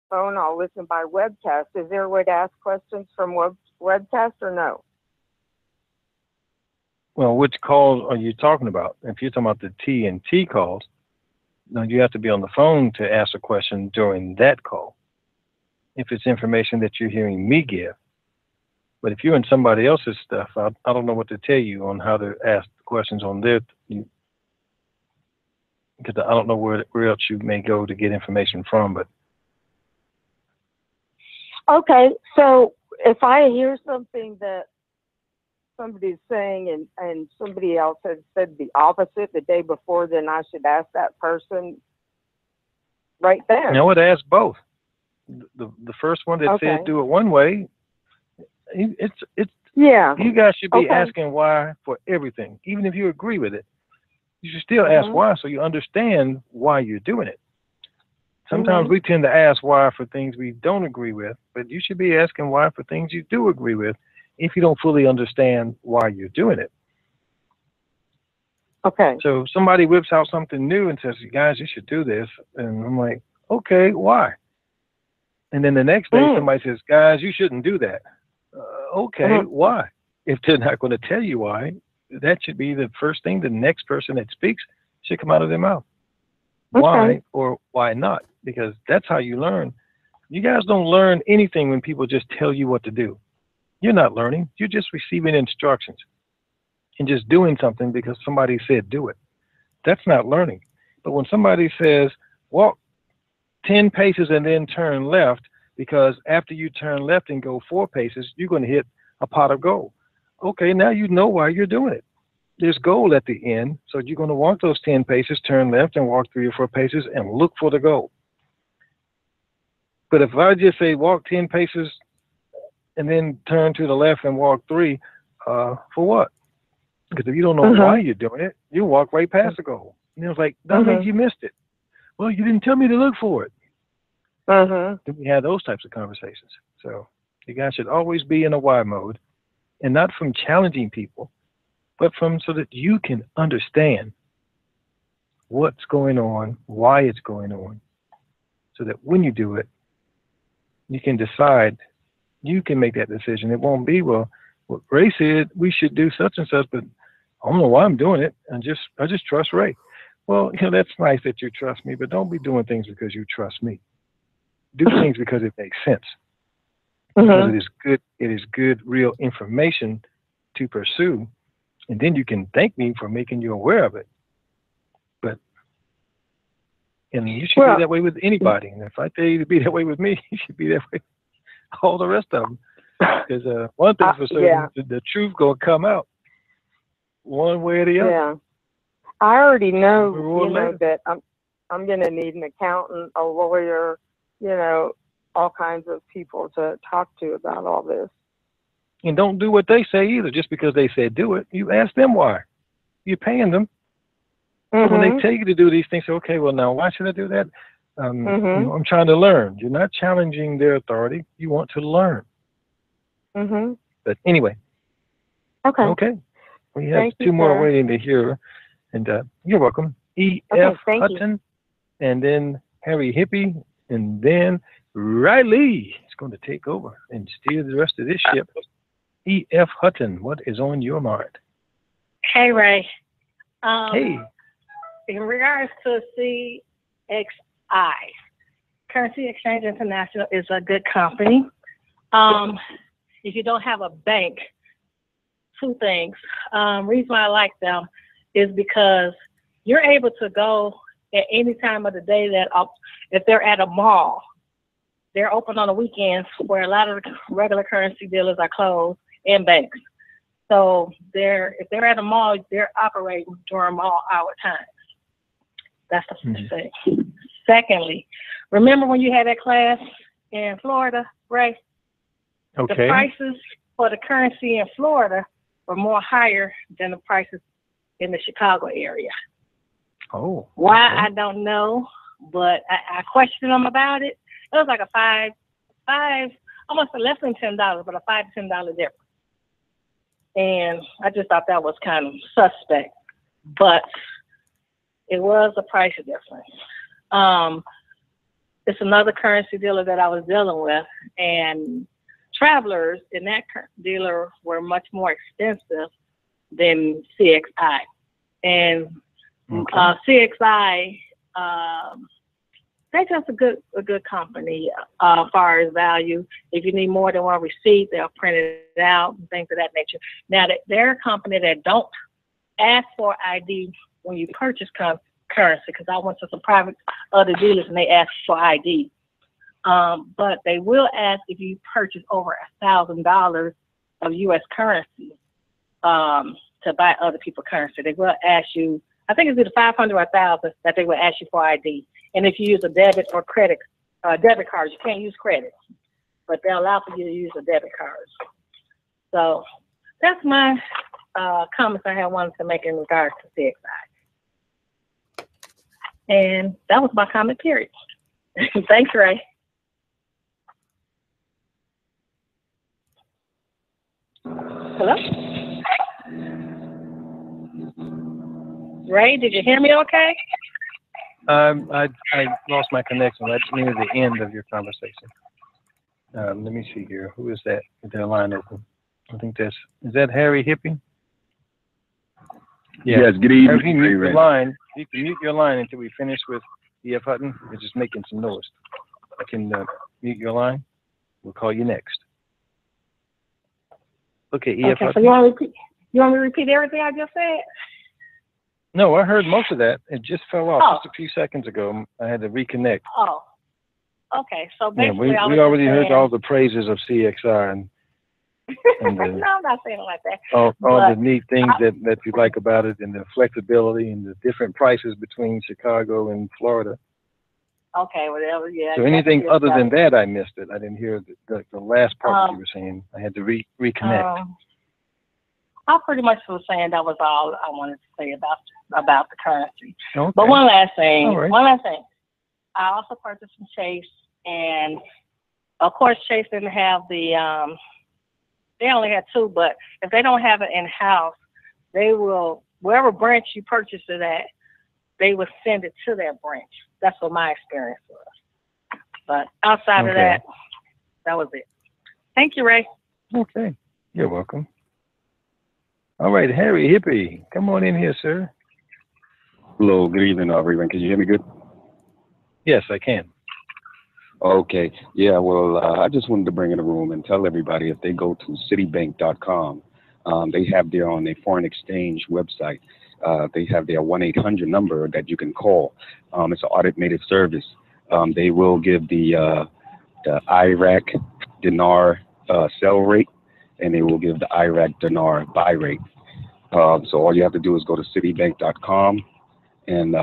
phone. I'll listen by webcast. Is there a way to ask questions from webcast or no? Well, which calls are you talking about? If you're talking about the TNT calls, no, you have to be on the phone to ask a question during that call. If it's information that you're hearing me give. But if you're in somebody else's stuff, I don't know what to tell you on how to ask questions on their, because I don't know where else you may go to get information from. But okay, so if I hear something that somebody's saying and somebody else has said the opposite the day before, then I should ask that person right there. you know what? Ask both. The first one that said do it one way, it's yeah. You guys should be asking why for everything, even if you agree with it. You should still ask why, so you understand why you're doing it. Sometimes we tend to ask why for things we don't agree with, but you should be asking why for things you do agree with, if you don't fully understand why you're doing it. Okay. So somebody whips out something new and says, "You guys, you should do this," and I'm like, "Okay, why?" And then the next day, somebody says, "Guys, you shouldn't do that." Okay, why? If they're not going to tell you why, that should be the first thing the next person that speaks should come out of their mouth. Why or why not? Because that's how you learn. You guys don't learn anything when people just tell you what to do. You're not learning. You're just receiving instructions and just doing something because somebody said do it. That's not learning. But when somebody says, walk 10 paces and then turn left, because after you turn left and go 4 paces, you're going to hit a pot of gold. Okay, now you know why you're doing it. There's gold at the end, so you're going to walk those 10 paces, turn left, and walk 3 or 4 paces and look for the gold. But if I just say walk 10 paces and then turn to the left and walk 3, for what? Because if you don't know why you're doing it, you walk right past the goal. And it was like, that means you missed it. Well, you didn't tell me to look for it. Then we had those types of conversations. So you guys should always be in a why mode, and not from challenging people, but from so that you can understand what's going on, why it's going on, so that when you do it, you can decide, you can make that decision. It won't be, well, what Ray said, we should do such and such, but I don't know why I'm doing it. I just trust Ray. Well, that's nice that you trust me, but don't be doing things because you trust me. Do things because it makes sense. Because it is good, real information to pursue. And then you can thank me for making you aware of it. And you should be that way with anybody. And if I tell you to be that way with me, you should be that way with all the rest of them. Because one thing for certain, the truth going to come out one way or the other. Yeah. I already know, that I'm going to need an accountant, a lawyer, all kinds of people to talk to about all this. And don't do what they say either, just because they said do it. You ask them why. You're paying them. So when they tell you to do these things, okay, well, now why should I do that? I'm trying to learn. You're not challenging their authority. You want to learn. But anyway. Okay. We have 2 more waiting to hear. And you're welcome. E.F. Hutton, and then Harry Hippie, and then Riley is going to take over and steer the rest of this ship. E.F. Hutton, what is on your mind? Hey, Ray. Hey. In regards to CXI, Currency Exchange International is a good company. If you don't have a bank, 2 things. Reason why I like them is because you're able to go at any time of the day that if they're at a mall, they're open on the weekends where a lot of the regular currency dealers are closed, and banks. So if they're at a mall, they're operating during mall hour times. That's the first thing. Secondly, remember when you had that class in Florida, Ray? Okay. The prices for the currency in Florida were more higher than the prices in the Chicago area. Oh. Why, I don't know, but I questioned them about it. It was like a five, almost less than $10, but a $5 to $10 difference. And I just thought that was kind of suspect, but it was a price difference. it's another currency dealer that I was dealing with, and travelers in that dealer were much more expensive than CXI. And CXI, they're just a good company as far as value. If you need more than one receipt, they'll print it out and things of that nature. Now, they're a company that don't ask for ID when you purchase currency, because I went to some private other dealers and they ask for ID. But they will ask if you purchase over $1,000 of U.S. currency to buy other people's currency. They will ask you, I think it's either 500 or 1,000 that they will ask you for ID. And if you use a debit or credit, debit cards, you can't use credit, but they'll allow for you to use a debit card. So that's my comments I had wanted to make in regards to CXI. And that was my comment period. Thanks, Ray. Hello? Ray, did you hear me okay? I lost my connection right near the end of your conversation. Let me see here. Who is that? Is their line open? I think is that Harry Hippie? Yeah. Yes, good evening. If you mute your line, you can mute your line until we finish with E.F. Hutton. It's just making some noise. I can mute your line. We'll call you next. Okay, E.F. Hutton. So you want me to repeat everything I just said? No, I heard most of that. It just fell off just a few seconds ago. I had to reconnect. Oh, okay. So basically, yeah, we already heard all the praises of CXI and no, I'm not saying it like that. All the neat things that you like about it, and the flexibility and the different prices between Chicago and Florida. Okay, well, yeah. So anything other than that, I missed it. I didn't hear the last part that you were saying. I had to reconnect. I pretty much was saying that was all I wanted to say about the currency. Okay. But one last thing. Right. One last thing. I also purchased from Chase, and of course Chase didn't have the. They only had two, but if they don't have it in house, they will, wherever branch you purchase it at, they will send it to their branch. That's what my experience was. But outside of that, that was it. Thank you, Ray. Okay, you're welcome. All right, Harry Hippie, come on in here, sir. Hello, good evening, RayRen. Can you hear me good? Yes, I can. Okay. Yeah, well, I just wanted to bring in the room and tell everybody if they go to citibank.com, they have their on a foreign exchange website. They have their 1-800 number that you can call. It's an automated service. They will give the Iraq dinar sell rate, and they will give the Iraq dinar buy rate. So all you have to do is go to citibank.com, and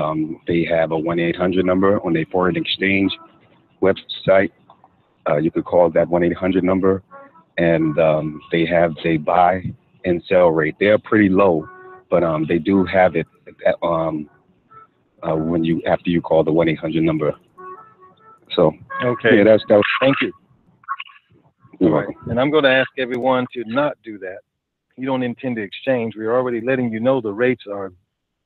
they have a 1-800 number on a foreign exchange website. You could call that 1-800 number, and they have a buy and sell rate. They're pretty low, but they do have it when after you call the 1-800 number. So okay, yeah, that was. Thank you. You're right. welcome. And I'm going to ask everyone to not do that. You don't intend to exchange. We're already letting you know the rates are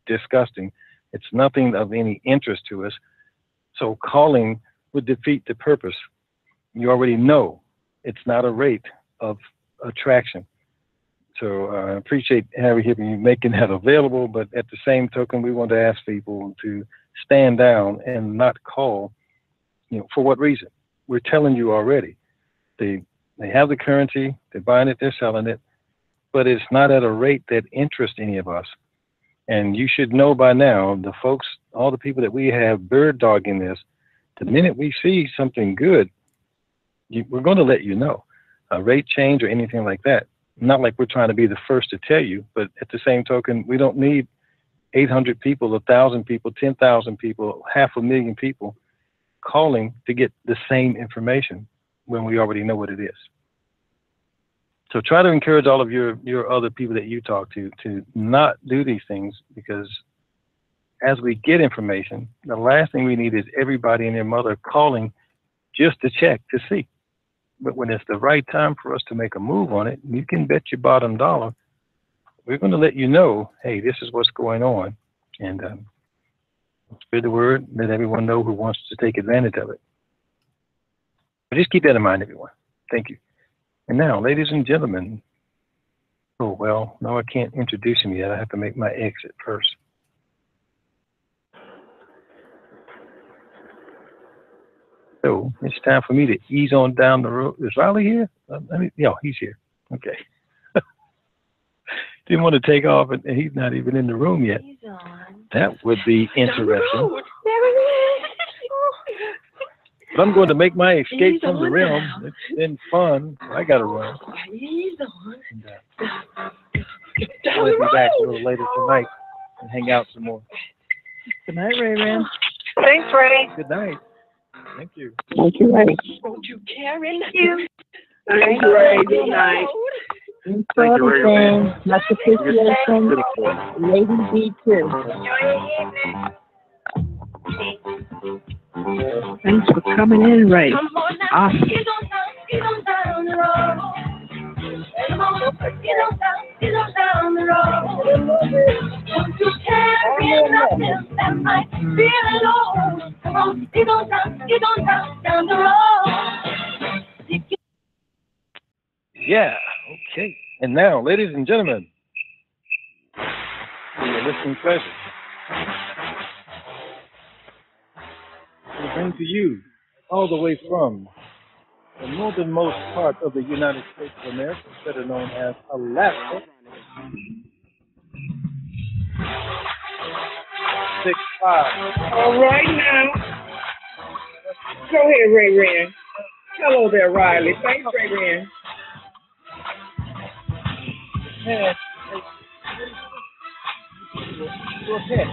disgusting. It's nothing of any interest to us. So calling would defeat the purpose. You already know it's not a rate of attraction. So I appreciate Harry Hippie making that available, but at the same token, we want to ask people to stand down and not call. For what reason? We're telling you already. They have the currency, they're buying it, they're selling it, but it's not at a rate that interests any of us. And you should know by now, the folks, all the people that we have bird dogging this, the minute we see something good, we're going to let you know. A rate change or anything like that. Not like we're trying to be the first to tell you, but at the same token, we don't need 800 people, 1,000 people, 10,000 people, 500,000 people calling to get the same information when we already know what it is. So try to encourage all of your other people that you talk to not do these things, because as we get information, the last thing we need is everybody and their mother calling just to check to see. But when it's the right time for us to make a move on it, you can bet your bottom dollar, we're going to let you know, hey, this is what's going on. And spread the word, let everyone know who wants to take advantage of it. Just keep that in mind, everyone. Thank you. And now, ladies and gentlemen. Oh, well, no, I can't introduce him yet. I have to make my exit first. So it's time for me to ease on down the road. Is Riley here? Yeah, he's here. Okay. Didn't want to take off, and he's not even in the room yet. He's on. That would be interesting. But I'm going to make my escape from the realm. Now. It's been fun. I got to run. He's on. And, I'll be back a little later tonight and hang out some more. Good night, RayRen. Thanks, Ray. Good night. Thank you. Thank you, Ray. Won't you, Karen? You. Thank you, Ray. Good night. Thank you, RayRen. Much appreciation. Lady B too. Thanks for coming in, Ray. Awesome. Get on down the road. Get on down the road. Won't you carry nothing that might feel alone? Come on, get on down the road. Yeah, okay. And now, ladies and gentlemen, for your listening pleasure, we bring to you, all the way from the northernmost part of the United States of America, better known as Alaska, 6'5". All right now. Go ahead, RayRen. Hello there, Riley. Thanks, RayRen. Hey, go ahead.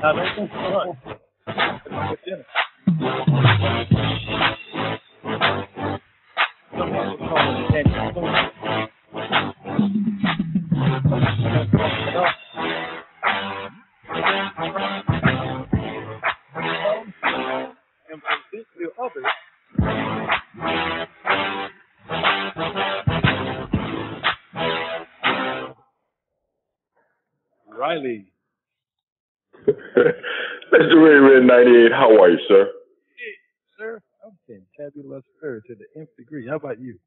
Now, don't think fun. With dinner. Some people call it attention. And for this to others, Riley. Mr. RayRen98, how are you, sir? Hey, sir, I'm fantabulous to the nth degree. How about you?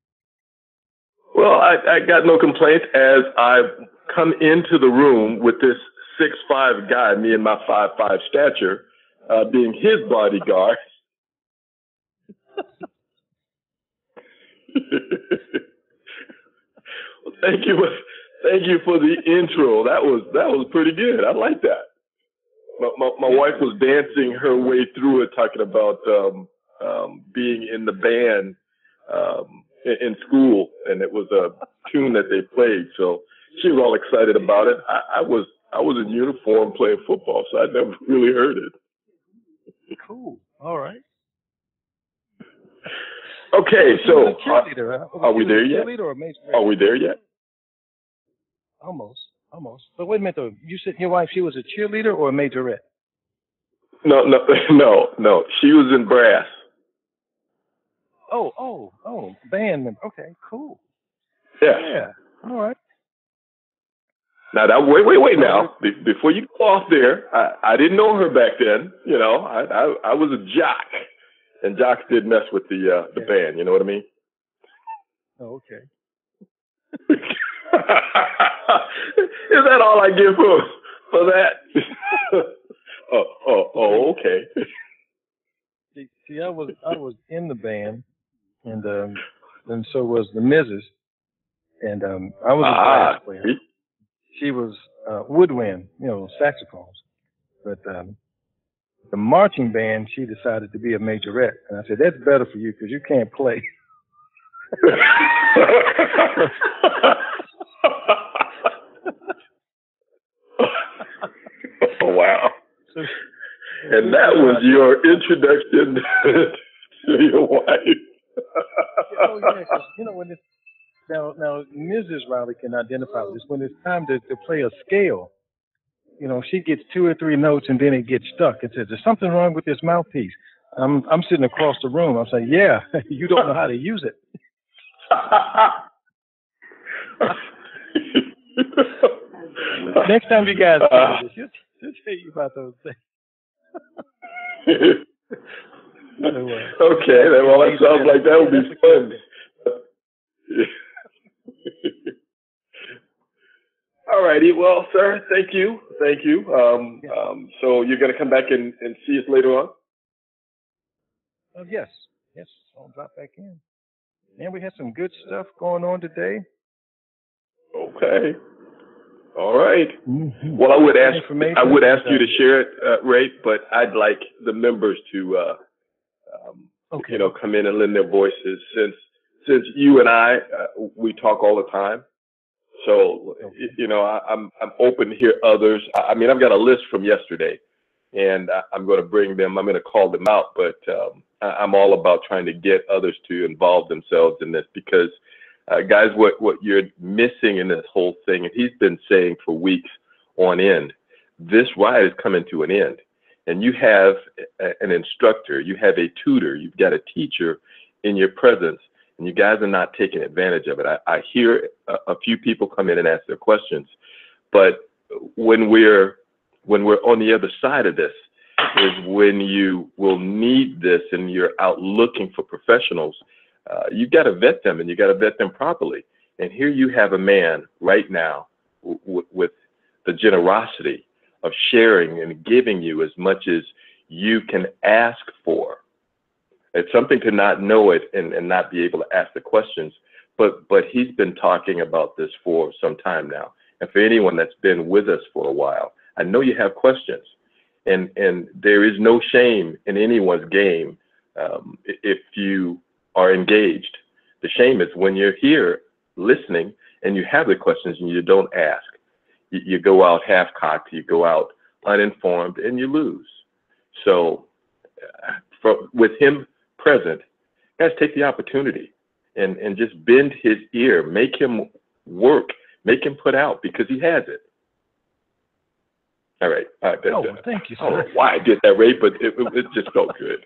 Well, I got no complaints as I've come into the room with this 6'5" guy, me and my 5'5" stature, being his bodyguard. Well, thank you for the intro. That was pretty good. I like that. My wife was dancing her way through it, talking about being in the band in school, and it was a tune that they played. So she was all excited about it. I was in uniform playing football, so I never really heard it. Cool. All right. Okay, so are we there yet? Are we there yet? Almost. But wait a minute, though. You said your wife, she was a cheerleader or a majorette? No. She was in brass. Oh, band member. Okay, cool. Yeah. All right. Now, wait now. Before you go off there, I didn't know her back then. You know, I was a jock, and jocks did mess with the band. You know what I mean? Oh, okay. Is that all I get for that? Oh, okay. See, I was in the band, and so was the Mrs. And I was a brass player. She was woodwind, saxophones. But the marching band, she decided to be a majorette, and I said, "That's better for you because you can't play." Oh, wow. And that was your introduction to your wife. Oh, yeah, 'cause, when it's, now Mrs. Riley can identify with this. When it's time to play a scale, she gets 2 or 3 notes and then it gets stuck. It says, "There's something wrong with this mouthpiece." I'm sitting across the room. I'm saying, "Yeah, you don't know how to use it." Next time you guys do this, she'll tell you about those things. Okay, well, that sounds like that would be fun. All righty. Well, sir, thank you. Thank you. So you're going to come back and see us later on? Yes. Yes. I'll drop back in. And we had some good stuff going on today. Okay. All right. Mm-hmm. Well, I would ask you to share it, Ray, but I'd like the members to, come in and lend their voices since you and I, we talk all the time. So, I'm open to hear others. I mean, I've got a list from yesterday, and I'm going to bring them. I'm going to call them out, but I'm all about trying to get others to involve themselves in this because, guys, what you're missing in this whole thing, and he's been saying for weeks on end, this ride is coming to an end. And you have an instructor, you have a tutor, you've got a teacher in your presence, and you guys are not taking advantage of it. I hear a few people come in and ask their questions, but when we're on the other side of this is when you will need this and you're out looking for professionals. You've got to vet them, and you got to vet them properly. And here you have a man right now with the generosity of sharing and giving you as much as you can ask for. It's something to not know it and not be able to ask the questions, but he's been talking about this for some time now. And for anyone that's been with us for a while, I know you have questions, and there is no shame in anyone's game if you are engaged. The shame is when you're here listening and you have the questions and you don't ask. You go out half-cocked, you go out uninformed, and you lose. So with him present, guys, take the opportunity and just bend his ear, make him work, make him put out, because he has it. All right. Thank you, sir. I don't know why I did that, Ray, but it just felt good.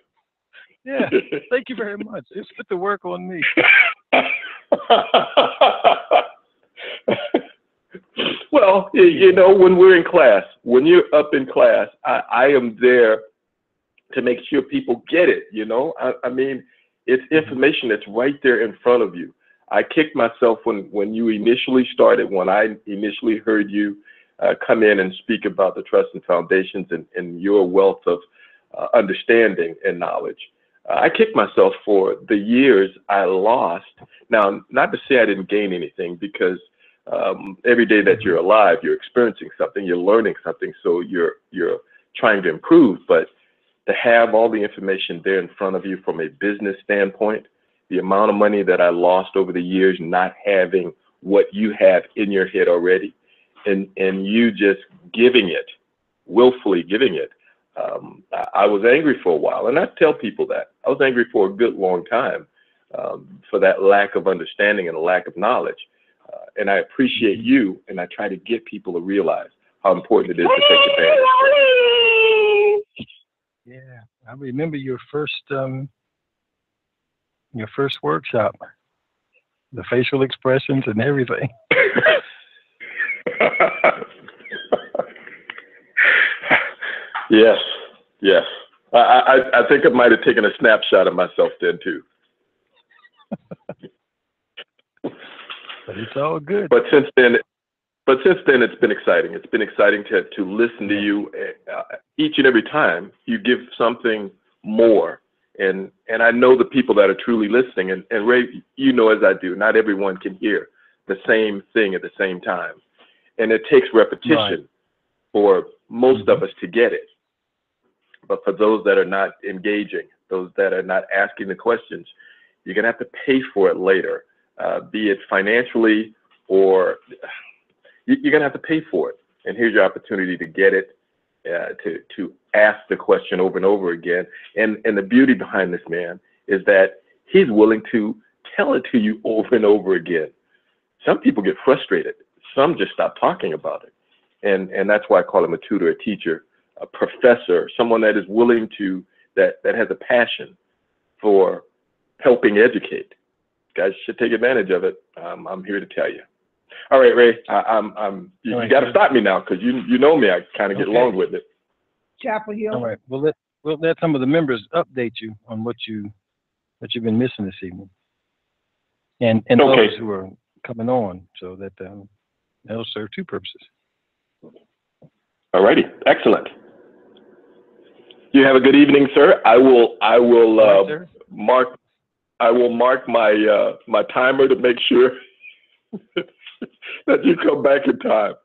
Yeah, thank you very much. It's put the work on me. Well, when we're in class, when you're up in class, I am there to make sure people get it, I mean, it's information that's right there in front of you. I kicked myself when you initially started, when I initially heard you come in and speak about the trust and foundations and your wealth of understanding and knowledge. I kicked myself for the years I lost. Now, not to say I didn't gain anything, because every day that you're alive, you're experiencing something, you're learning something, so you're trying to improve. But to have all the information there in front of you from a business standpoint, the amount of money that I lost over the years not having what you have in your head already, and you just giving it, willfully giving it. I was angry for a while, and I tell people that. I was angry for a good long time for that lack of understanding and a lack of knowledge. And I appreciate you, and I try to get people to realize how important it is to take advantage. Yeah, I remember your first workshop, the facial expressions and everything. Yes. I think I might have taken a snapshot of myself then too. But it's all good. But since then, it's been exciting. It's been exciting to listen to you each and every time you give something more. And I know the people that are truly listening. And Ray, as I do, not everyone can hear the same thing at the same time. And it takes repetition for most of us to get it. But for those that are not engaging, those that are not asking the questions, you're going to have to pay for it later, be it financially or you're going to have to pay for it. And here's your opportunity to get it, to ask the question over and over again. And the beauty behind this man is that he's willing to tell it to you over and over again. Some people get frustrated. Some just stop talking about it. And that's why I call him a tutor, a teacher, a professor, someone that is willing to, that has a passion for helping educate. Guys should take advantage of it. I'm here to tell you. All right, Ray, you got to stop me now, because you know me. I kind of get long with it. Chapel Hill. All right. Well, we'll let some of the members update you on what you've been missing this evening, and Okay. those who are coming on, so that that'll serve two purposes. All righty, excellent. You have a good evening, sir. I will Right, mark my my timer to make sure that you come back in time.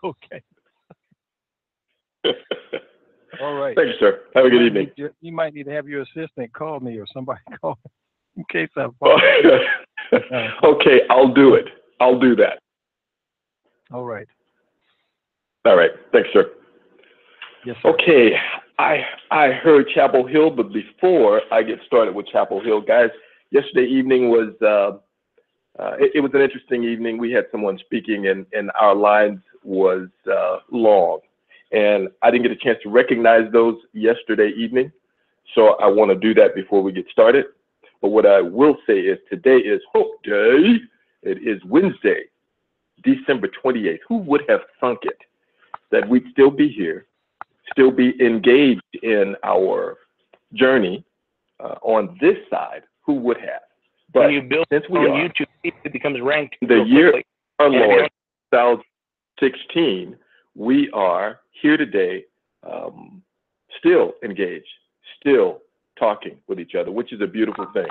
Okay. All right. Thank you, sir. Have a good evening. You might need to have your assistant call me or somebody call me in case I. Okay, I'll do it. I'll do that. All right. All right. Thanks, sir. Yes, sir. Okay, I heard Chapel Hill, but before I get started with Chapel Hill, guys, yesterday evening was it was an interesting evening. We had someone speaking, and our lines was long, and I didn't get a chance to recognize those yesterday evening, so I want to do that before we get started. But what I will say is today is Hope Day. It is Wednesday, December 28th. Who would have thunk it that we'd still be here, still be engaged in our journey on this side? Who would have? But when you build since we on are, YouTube, it becomes ranked. the year quickly. our Lord 2016, we are here today, still engaged, still talking with each other, which is a beautiful thing.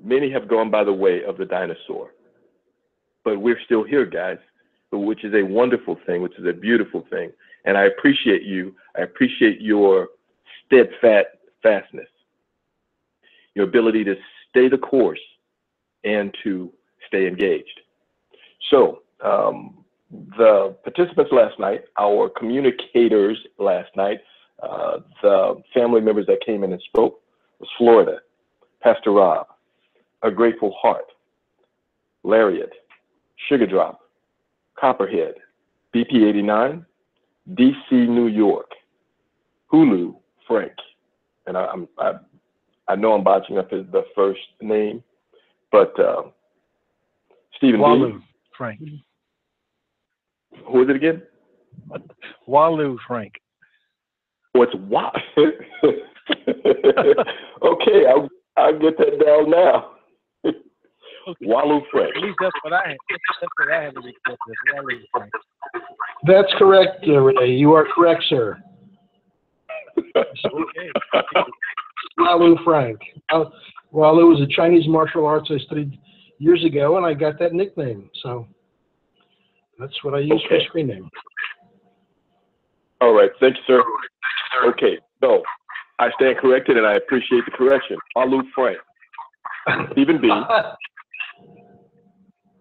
Many have gone by the way of the dinosaur, but we're still here, guys, which is a wonderful thing, which is a beautiful thing. And I appreciate you. I appreciate your steadfastness, your ability to stay the course and to stay engaged. So the participants last night, our communicators last night, the family members that came in and spoke was Florida, Pastor Rob, A Grateful Heart, Lariat, Sugar Drop, Copperhead, BP89, DC, New York, Hulu, Frank, and I know I'm botching up the first name, but Stephen Walu, Frank. Who is it again? Walu, Frank. Oh, it's Wa. Okay, I'll get that down now. Okay. Walu Frank. At least that's what I had. That's what I had to accept as Walu, Frank. That's correct, Ray. You are correct, sir. Okay. Walu Frank. Walu was a Chinese martial arts I studied years ago, and I got that nickname. So that's what I use for a screen name. All right, thank you, sir. Okay, so I stand corrected, and I appreciate the correction. Walu Frank. Stephen B.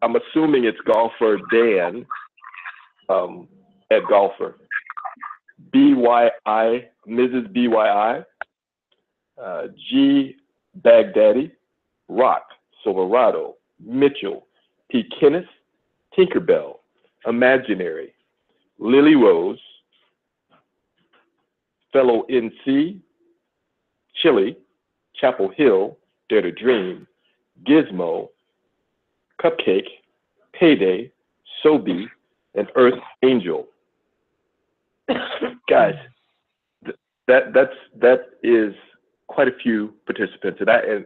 I'm assuming it's golfer Dan at golfer. BYI, Mrs. BYI, G. Baghdadi, Rock, Silverado, Mitchell, P. Kenneth, Tinkerbell, Imaginary, Lily Rose, Fellow NC, Chili, Chapel Hill, Dare to Dream, Gizmo, Cupcake, Payday, Sobe, and Earth Angel. Guys, that is quite a few participants,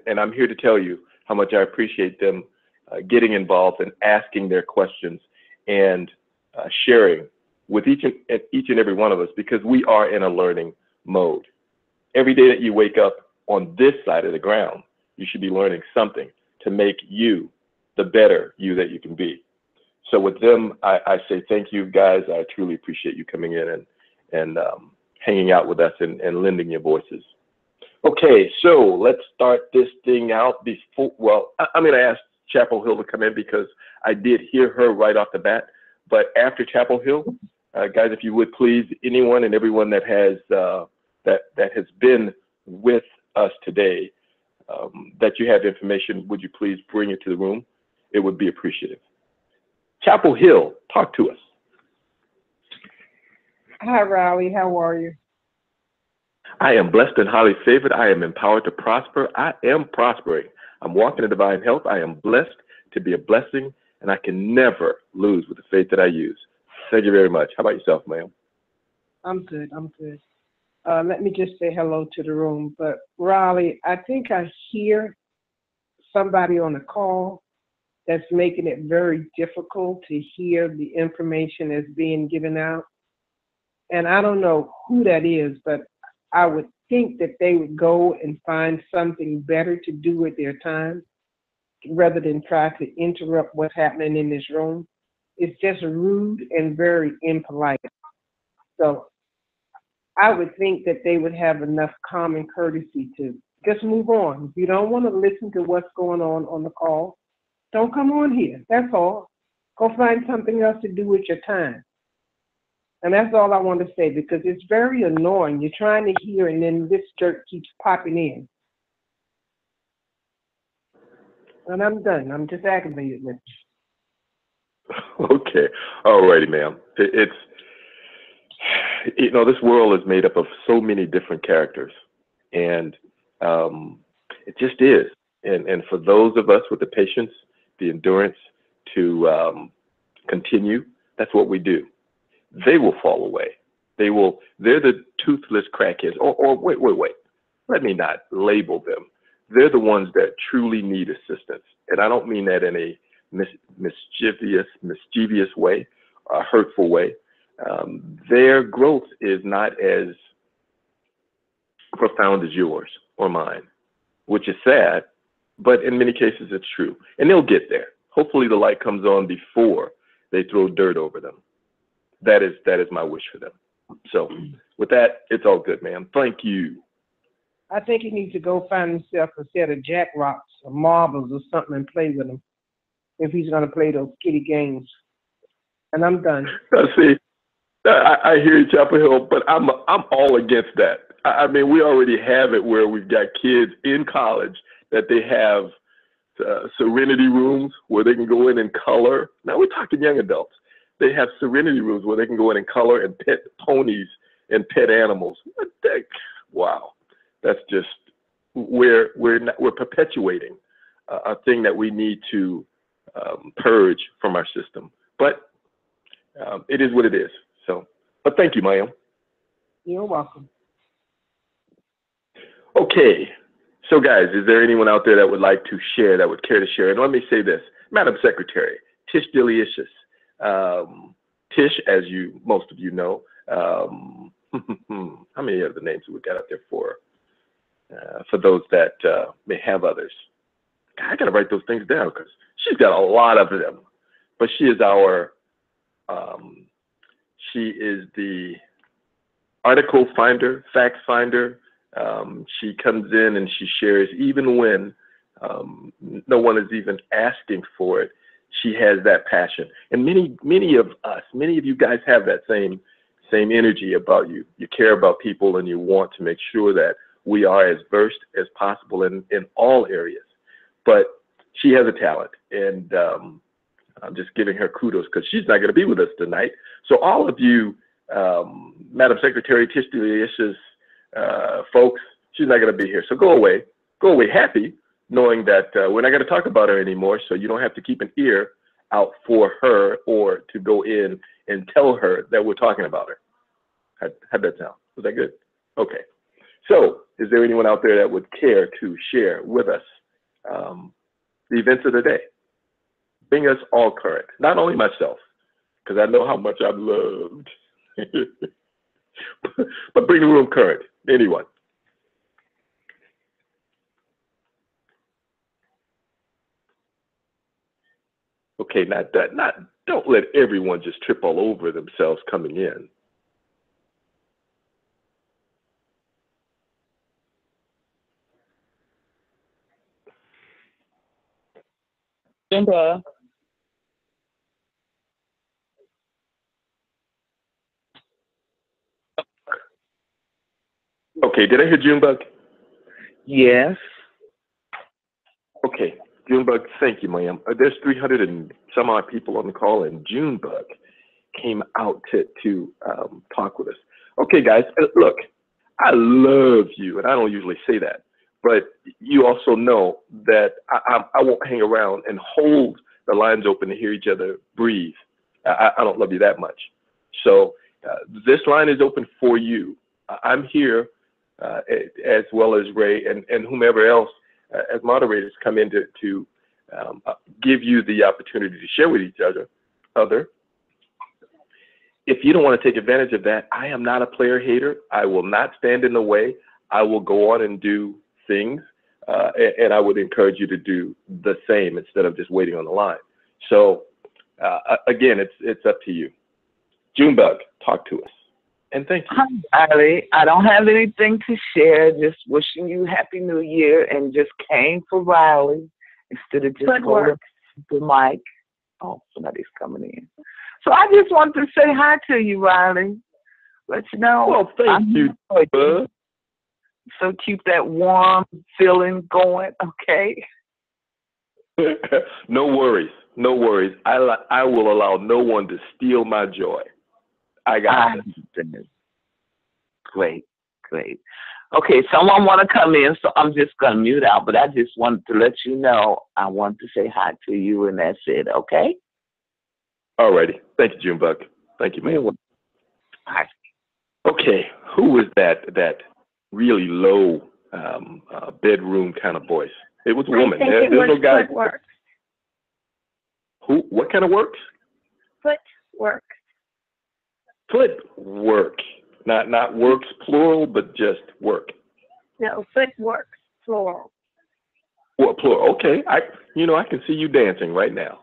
and I'm here to tell you how much I appreciate them getting involved and asking their questions and sharing with each and every one of us, because we are in a learning mode. Every day that you wake up on this side of the ground, you should be learning something to make you the better you that you can be. So with them, I say thank you, guys. I truly appreciate you coming in and hanging out with us and lending your voices. Okay, so let's start this thing out before, well, I'm going to ask Chapel Hill to come in because I did hear her right off the bat. But after Chapel Hill, guys, if you would please, anyone and everyone that has that has been with us today, that you have information, would you please bring it to the room? It would be appreciative. Chapel Hill, talk to us. Hi, Rowley. How are you? I am blessed and highly favored. I am empowered to prosper. I am prospering. I'm walking in divine health. I am blessed to be a blessing, and I can never lose with the faith that I use. Thank you very much. How about yourself, ma'am? I'm good. I'm good. Let me just say hello to the room. But Raleigh, I think I hear somebody on the call that's making it very difficult to hear the information that's being given out. And I don't know who that is, but I would think that they would go and find something better to do with their time rather than try to interrupt what's happening in this room. It's just rude and very impolite. So I would think that they would have enough common courtesy to just move on. If you don't want to listen to what's going on the call, don't come on here. That's all. Go find something else to do with your time. And that's all I want to say, because it's very annoying. You're trying to hear and then this jerk keeps popping in. And I'm done. I'm just aggravated with you. Okay. All righty, ma'am. It's, you know, this world is made up of so many different characters, and it just is. And for those of us with the patience, the endurance to continue, that's what we do. They will fall away. They're the toothless crackheads. Or wait. Let me not label them. They're the ones that truly need assistance. And I don't mean that in a mischievous way, a hurtful way. Their growth is not as profound as yours or mine, which is sad, but in many cases it's true. And they'll get there. Hopefully the light comes on before they throw dirt over them. That is my wish for them. So with that, it's all good, ma'am. Thank you. I think he needs to go find himself a set of jack rocks or marbles or something and play with them if he's going to play those kiddie games. And I'm done. See, I hear you, Chapel Hill, but I'm all against that. I mean, we already have it where we've got kids in college that they have serenity rooms where they can go in and color. Now we're talking young adults. They have serenity rooms where they can go in and color and pet ponies and pet animals. Wow, that's just we're perpetuating a thing that we need to purge from our system. But it is what it is. So, but thank you, ma'am. You're welcome. Okay, so guys, is there anyone out there that would like to share, that would care to share? And let me say this, Madam Secretary, Tish Delicious. Tish, as most of you know, how many other names we got out there for those that may have others? I gotta write those things down because she's got a lot of them. But she is she is the article finder, fact finder. She comes in and she shares even when no one is even asking for it. She has that passion, and many of you guys have that same energy about you. You care about people, and you want to make sure that we are as versed as possible in all areas. But she has a talent, and I'm just giving her kudos because she's not going to be with us tonight. So all of you, Madam Secretary, Tish Delicious folks, she's not going to be here. So go away happy, knowing that we're not going to talk about her anymore, so you don't have to keep an ear out for her or to go in and tell her that we're talking about her. How'd that sound? Was that good? Okay. So is there anyone out there that would care to share with us the events of the day? Bring us all current, not only myself, because I know how much I'm loved, but bring the room current. Anyone? Okay, don't let everyone just trip all over themselves coming in. Junebug. Okay, did I hear Junebug? Yes. Okay, Junebug, thank you, ma'am. There's 300 and some odd people on the call, and Junebug came out to talk with us. Okay, guys, look, I love you, and I don't usually say that, but you also know that I won't hang around and hold the lines open to hear each other breathe. I don't love you that much. So this line is open for you. I'm here, as well as Ray and whomever else as moderators come in to give you the opportunity to share with each other. If you don't want to take advantage of that, I am not a player hater. I will not stand in the way. I will go on and do things, and I would encourage you to do the same instead of just waiting on the line. So again, it's up to you. Junebug, talk to us. And thank you. Hi, Riley. I don't have anything to share. Just wishing you Happy New Year, and just came for Riley instead of just holding the mic. Oh, somebody's coming in. So I just want to say hi to you, Riley. Let you know. Well, thank you, bud. So keep that warm feeling going, okay? No worries. No worries. I will allow no one to steal my joy. I got it. Great, great. Okay, someone want to come in, so I'm just going to mute out, but I just wanted to let you know I want to say hi to you, and that's it, okay? All righty. Thank you, Junebug. Thank you, man. Hi. Okay, who was that really low bedroom kind of voice? It was a woman. There's no guy. Footwork. Who? What kind of works? Footwork. Footwork. Not works plural, but just work. No, footwork plural. Well, plural. Okay. I can see you dancing right now.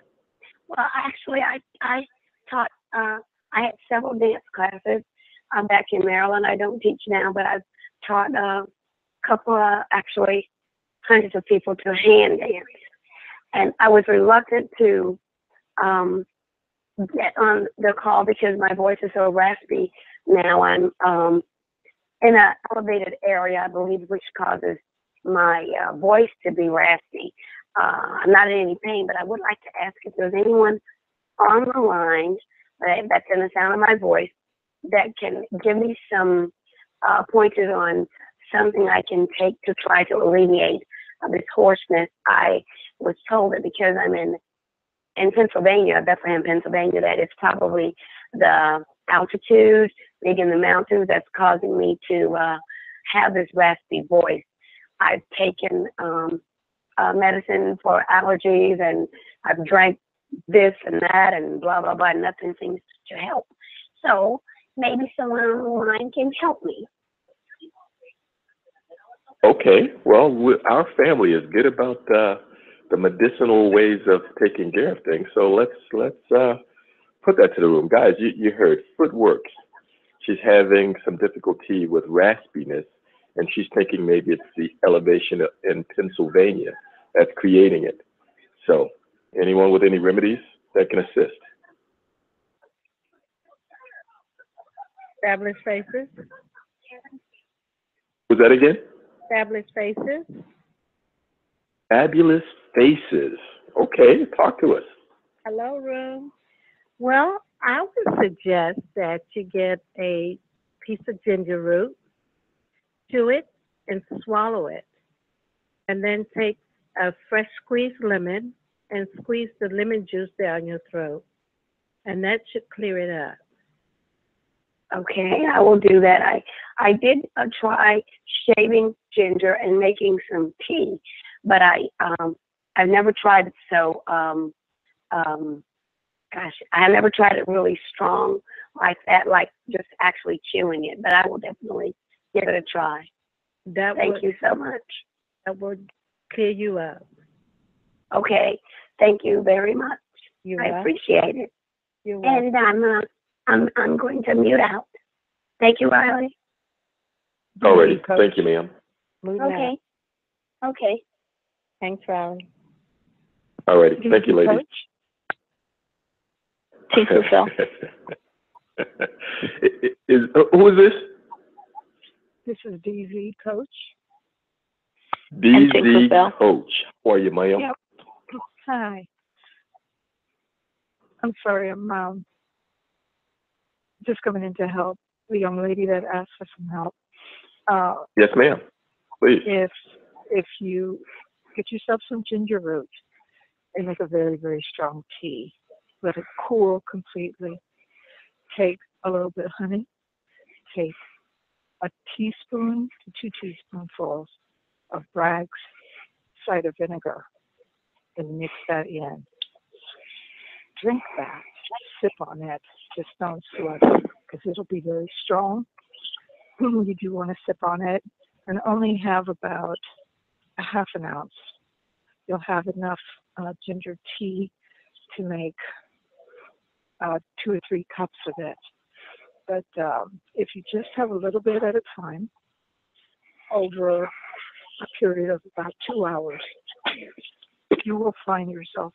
Well, actually, I taught. I had several dance classes. I'm back in Maryland. I don't teach now, but I've taught a couple of, actually, hundreds of people to hand dance. And I was reluctant to get on the call because my voice is so raspy now. I'm in an elevated area, I believe, which causes my voice to be raspy. I'm not in any pain, but I would like to ask if there's anyone on the line that's in the sound of my voice that can give me some pointers on something I can take to try to alleviate this hoarseness. I was told that because I'm in Pennsylvania, Bethlehem, Pennsylvania, that it's probably the altitude, being in the mountains, that's causing me to have this raspy voice. I've taken medicine for allergies, and I've drank this and that and blah, blah, blah. Nothing seems to help. So maybe someone on the line can help me. Okay. Well, our family is good about the medicinal ways of taking care of things. So let's put that to the room. Guys, you heard footwork. She's having some difficulty with raspiness, and she's thinking maybe it's the elevation in Pennsylvania that's creating it. So anyone with any remedies that can assist? Fabulous Faces. Was that again? Fabulous Faces. Fabulous Faces. Okay, talk to us. Hello, room. Well, I would suggest that you get a piece of ginger root, chew it, and swallow it. And then take a fresh squeezed lemon and squeeze the lemon juice down your throat. And that should clear it up. Okay, I will do that. I did try shaving ginger and making some tea, but I've never tried it so I never tried it really strong like that, like just actually chewing it. But I will definitely give it a try. Thank you so much. That would clear you up. Okay, thank you very much. I appreciate it. You're welcome. And I'm going to mute out. Thank you, Riley. Alrighty, thank you, ma'am. Okay. Okay. Thanks, Riley. Alrighty, thank you, ladies. Teacher Phil. Who is this? This is DZ Coach. DZ Coach. How are you, ma'am? Yep. Hi. I'm sorry, I'm just coming in to help the young lady that asked for some help. Yes, ma'am. Please. If you get yourself some ginger root and make a very, very strong tea, let it cool completely. Take a little bit of honey. Take a teaspoon to 2 teaspoonfuls of Bragg's cider vinegar and mix that in. Drink that. Sip on it. Just don't sweat it because it'll be very strong. You do want to sip on it and only have about a half an ounce. You'll have enough ginger tea to make 2 or 3 cups of it. But if you just have a little bit at a time over a period of about 2 hours, you will find yourself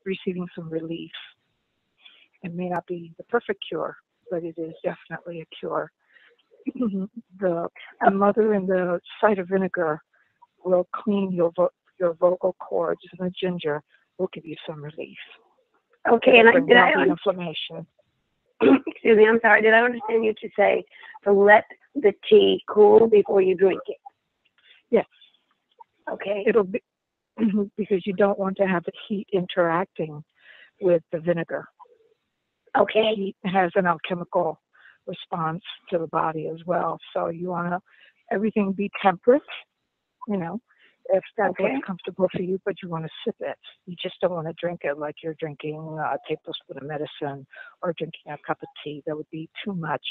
receiving some relief. It may not be the perfect cure, but it is definitely a cure. The mother and the cider vinegar will clean your vocal cords, and the ginger will give you some relief. Okay, and did I inflammation. Excuse me, I'm sorry. Did I understand you to say to let the tea cool before you drink it? Yes. Okay. It'll be because you don't want to have the heat interacting with the vinegar. Okay. Heat has an alchemical response to the body as well. So you want to everything be temperate, if that's what's comfortable for you, but you want to sip it. You just don't want to drink it like you're drinking a tablespoon of medicine or drinking a cup of tea. That would be too much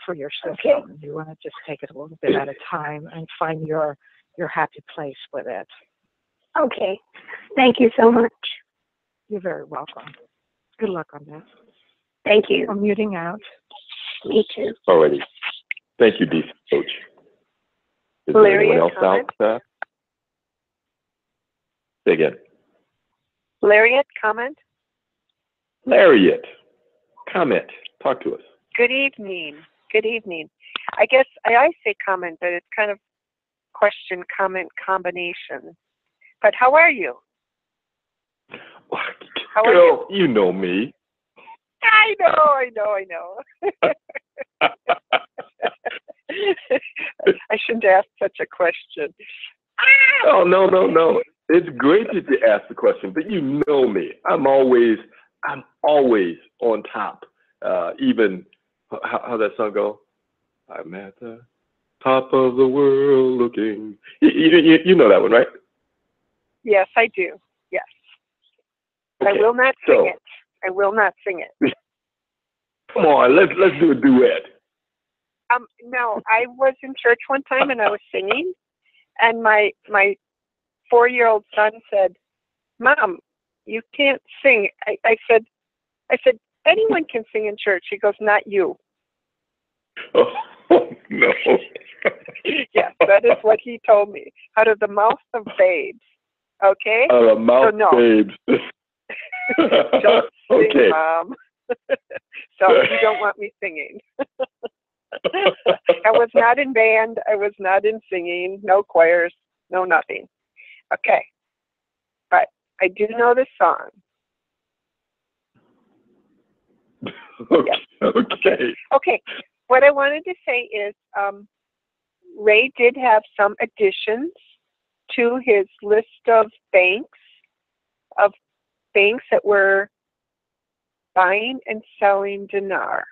for your system. Okay. You want to just take it a little bit at a time and find your happy place with it. Okay. Thank you so much. You're very welcome. Good luck on that. Thank you. I'm muting out. Me too. Alrighty. Thank you, DC Coach. Is there anyone else out? Say again. Lariat, comment? Lariat, comment. Talk to us. Good evening. Good evening. I guess I say comment, but it's kind of question, comment, combination. But how are you? How are Girl, you know me. I know. I shouldn't ask such a question. Oh, no. It's great that you asked the question, but you know me. I'm always on top. Even how that song go? I'm at the top of the world looking. You know that one, right? Yes, I do. Yes. Okay. I will not sing it. I will not sing it. Come on, let's do a duet. No, I was in church one time and I was singing, and my 4-year-old son said, "Mom, you can't sing." I said, anyone can sing in church. He goes, "Not you." Oh no. Yes, that is what he told me. Out of the mouth of babes. Okay? Out of the mouth of babes. Don't sing, Mom. So you don't want me singing. I was not in band. I was not in singing. No choirs. No nothing. Okay. But I do know this song. Okay. What I wanted to say is Ray did have some additions to his list of banks that were buying and selling dinar.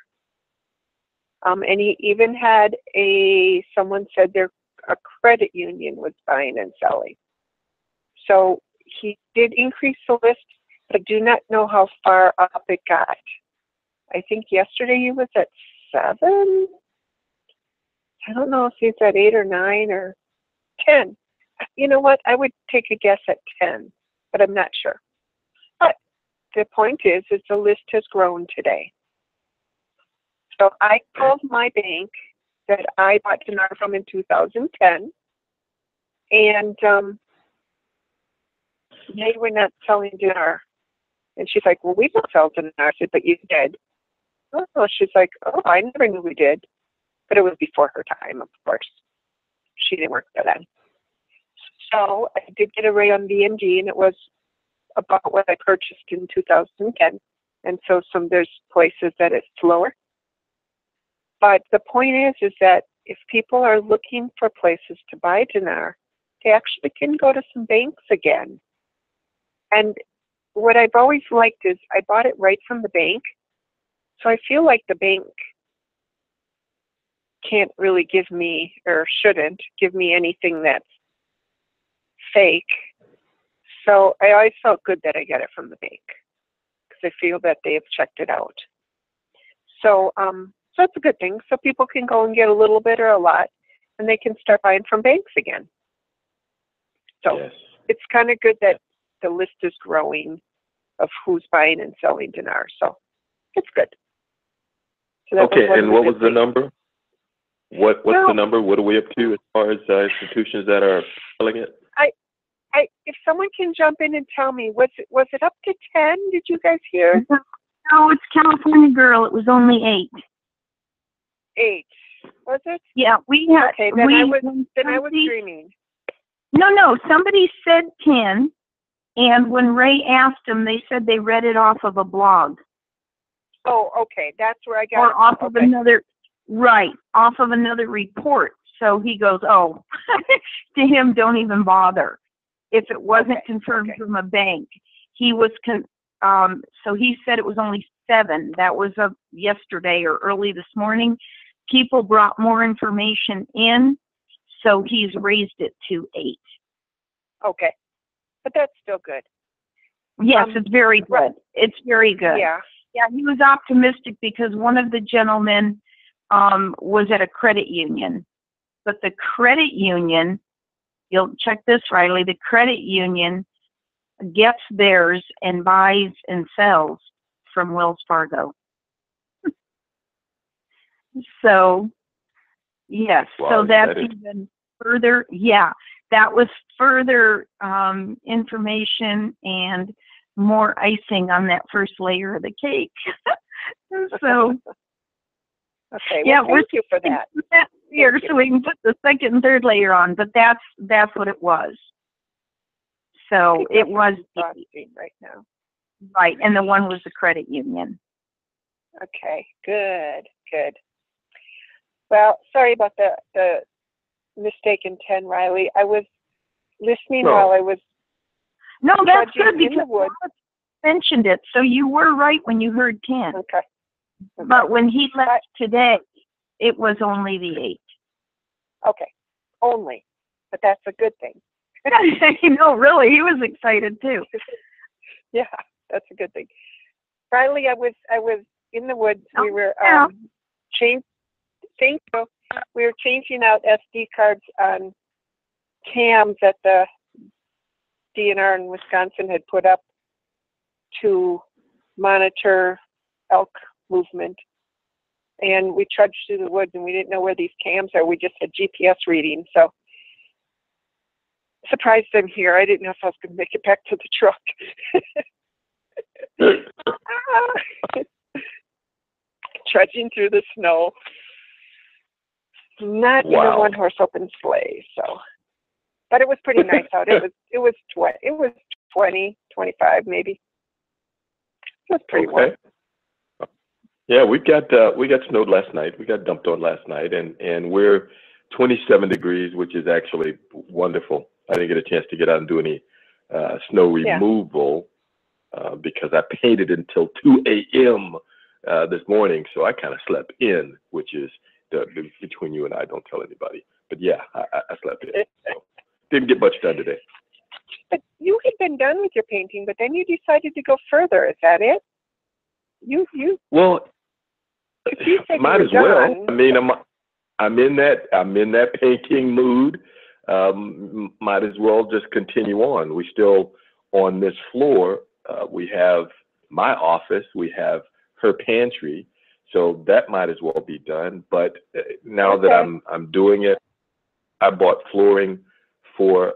And he even had someone said a credit union was buying and selling. So he did increase the list, but I do not know how far up it got. I think yesterday he was at 7. I don't know if he's at 8 or 9 or 10. You know what? I would take a guess at 10, but I'm not sure. But the point is the list has grown today. So I called my bank that I bought dinar from in 2010, and they were not selling dinar. And she's like, "Well, we don't sell dinar." I said, "But you did." Oh, she's like, "Oh, I never knew we did." But it was before her time, of course. She didn't work there then. So I did get a Ray on VMD, and it was about what I purchased in 2010. And so there's places that it's lower. But the point is that if people are looking for places to buy dinar, they actually can go to some banks again. And what I've always liked is I bought it right from the bank. So I feel like the bank can't really give me, or shouldn't give me, anything that's fake. So I always felt good that I got it from the bank because I feel that they have checked it out. So, so that's a good thing. So people can go and get a little bit or a lot, and they can start buying from banks again. So Yes. it's kind of good that the list is growing of who's buying and selling dinar. So it's good. So Okay, and what was the number? What's well, the number? What are we up to as far as institutions that are selling it? If someone can jump in and tell me, was it up to 10? Did you guys hear? No, it's California Girl. It was only 8. 8, was it? Yeah, we had. Okay, then I was dreaming. No, somebody said 10, and when Ray asked them, they said they read it off of a blog. Oh, okay, that's where I got or it. off of another, right, off of another report. So he goes, oh, to him, don't even bother. If it wasn't confirmed from a bank, he was, so he said it was only 7. That was yesterday or early this morning. People brought more information in, so he's raised it to 8. Okay, but that's still good. Yes, it's very good. It's very good. Yeah. Yeah, he was optimistic because one of the gentlemen was at a credit union. But the credit union, you'll check this, Riley, the credit union gets theirs and buys and sells from Wells Fargo. So, yes, Wow, so that's even further, yeah, that was further information and more icing on that first layer of the cake. So, okay, well, yeah, thank you for that. Here, so we can put the second and third layer on, but that's what it was. So it was right now. Right, and the one was the credit union. Okay, good. Well, sorry about the mistaken 10, Riley. I was listening while I was that's good in because the woods. Mentioned it, so you were right when you heard 10. Okay. But when he left today, it was only the 8. Okay, only, but that's a good thing. Really, he was excited too. Yeah, that's a good thing. Riley, I was in the woods. We were we were changing out SD cards on cams that the DNR in Wisconsin had put up to monitor elk movement. And we trudged through the woods, and we didn't know where these cams are. We just had GPS readings. So surprised I'm here. I didn't know if I was going to make it back to the truck. Trudging through the snow. Not in a one-horse open sleigh. So, but it was pretty nice out. It was 20, 25 maybe. It was pretty warm. Yeah, we got snowed last night. We got dumped on last night, and we're 27 degrees, which is actually wonderful. I didn't get a chance to get out and do any snow removal because I painted until 2 a.m. This morning, so I kind of slept in, which is between you and I. Don't tell anybody. But yeah, I slept in. So didn't get much done today. But you had been done with your painting, but then you decided to go further. Is that it? Well, you said might you as were well. done. I mean, I'm in that painting mood. Might as well just continue on. We still on this floor. We have my office. We have her pantry. So that might as well be done. But now that I'm doing it, I bought flooring for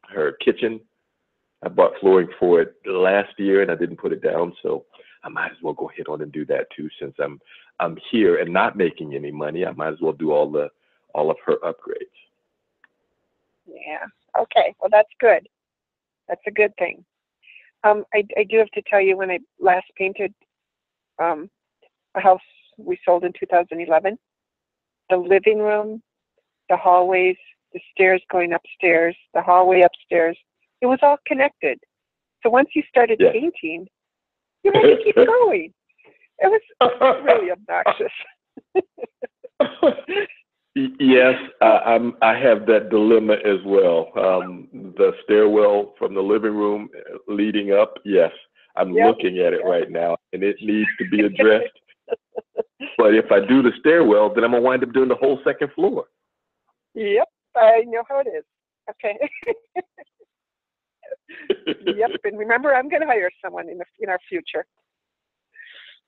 her kitchen. I bought flooring for it last year, and I didn't put it down. So I might as well go ahead on and do that too, since I'm here and not making any money. I might as well do all of her upgrades. Yeah. Okay. Well, that's good. That's a good thing. I do have to tell you, when I last painted a house we sold in 2011, the living room, the hallways, the stairs going upstairs, the hallway upstairs, it was all connected. So once you started painting, you had to keep going. It was really obnoxious. Yes, I have that dilemma as well. The stairwell from the living room leading up, yes, I'm looking at it right now, and it needs to be addressed. But if I do the stairwell, then I'm going to wind up doing the whole second floor. Yep, I know how it is. Okay. Yep, and remember, I'm going to hire someone in our future.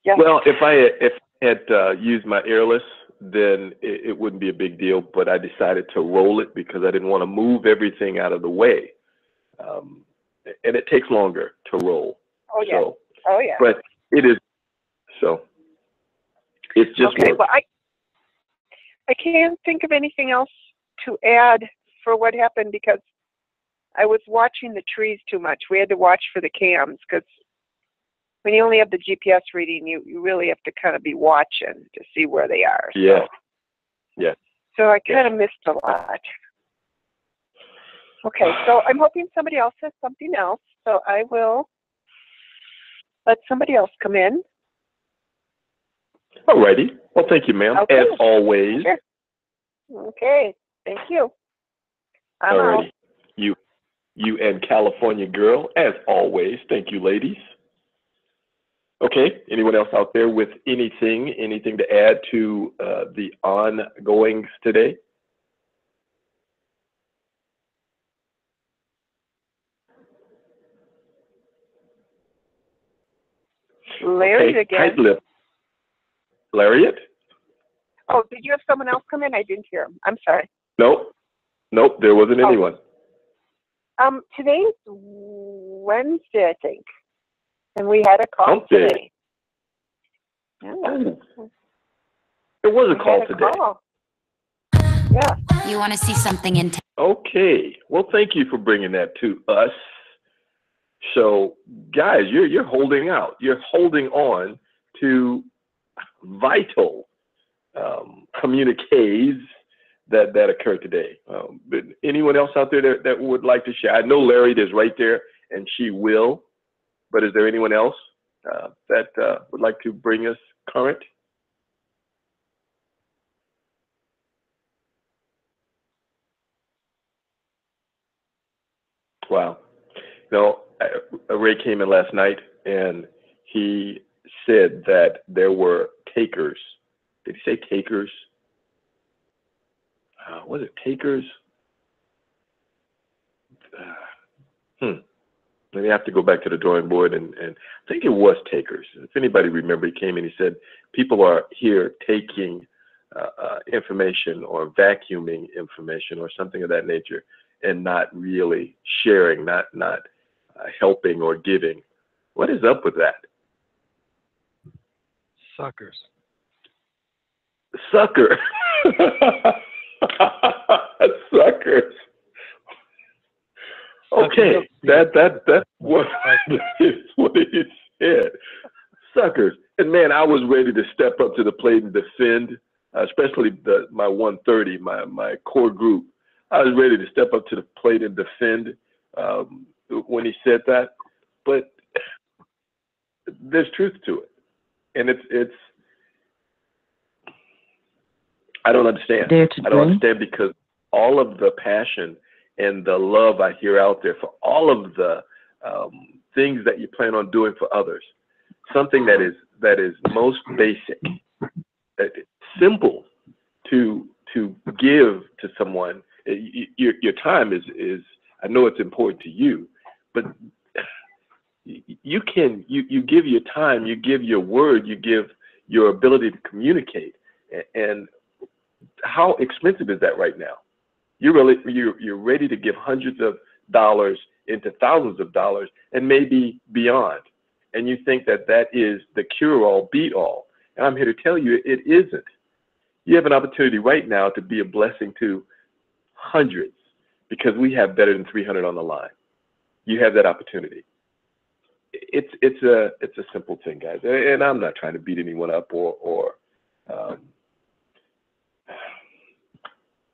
Yes. Well, if I had used my airless, then it wouldn't be a big deal, but I decided to roll it because I didn't want to move everything out of the way. And it takes longer to roll. Oh, yeah. So, oh, yeah. But it is, so it's just okay. work. Well, I can't think of anything else to add for what happened because I was watching the trees too much. We had to watch for the cams because when you only have the GPS reading, you really have to kind of be watching to see where they are. Yeah. So, yeah. So I kind of missed a lot. Okay, so I'm hoping somebody else has something else. So I will let somebody else come in. All righty. Well, thank you, ma'am. Okay. As always. Sure. Okay. Thank you. All righty. You and California girl, as always. Thank you, ladies. Okay. Anyone else out there with anything to add to the ongoings today? Larry okay. again. Tight lip. Lariat? Oh, did you have someone else come in? I didn't hear him. I'm sorry. Nope. Nope, there wasn't anyone. Today's Wednesday, I think. And we had a call Hump day. today. Yeah. Oh. There was a call today. Call. Yeah. You want to see something in Okay. Well, thank you for bringing that to us. So, guys, you're holding out. You're holding on to vital communiques that occurred today. But anyone else out there that would like to share? I know Larry is right there, and she will. But is there anyone else that would like to bring us current? Wow. No, Ray came in last night, and he said that there were takers. Did he say takers? Was it takers? Maybe I have to go back to the drawing board, and I think it was takers. If anybody remember, he came in, he said, people are here taking information or vacuuming information or something of that nature and not really sharing, not helping or giving. What is up with that? Suckers. Sucker. Suckers. Okay, that's what he said. Suckers. And man, I was ready to step up to the plate and defend, especially my 130, my core group. I was ready to step up to the plate and defend when he said that. But there's truth to it, and it's. I don't understand. I don't understand because all of the passion and the love I hear out there for all of the things that you plan on doing for others, something that is most basic, simple to give to someone. Your time is I know it's important to you, but you give your time, you give your word, you give your ability to communicate, and how expensive is that right now? You're ready to give hundreds of dollars into thousands of dollars and maybe beyond, and you think that is the cure-all, beat-all. And I'm here to tell you it isn't. You have an opportunity right now to be a blessing to hundreds because we have better than 300 on the line. You have that opportunity. It's a simple thing, guys, and I'm not trying to beat anyone up or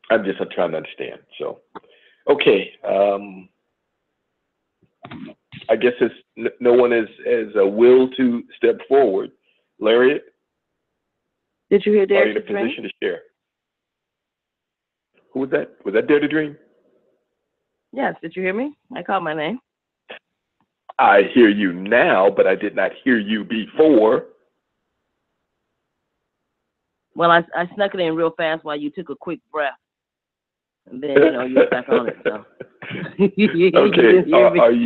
I'm trying to understand. So, okay. I I guess it's no one has a will to step forward. Lariat, Did you hear are Dare you in to a Dream? position to share? Who was that? Was that Dare to Dream? Yes, did you hear me? I called my name. I hear you now, but I did not hear you before. Well, I snuck it in real fast while you took a quick breath. And then, you know, you were back on it, so. Okay,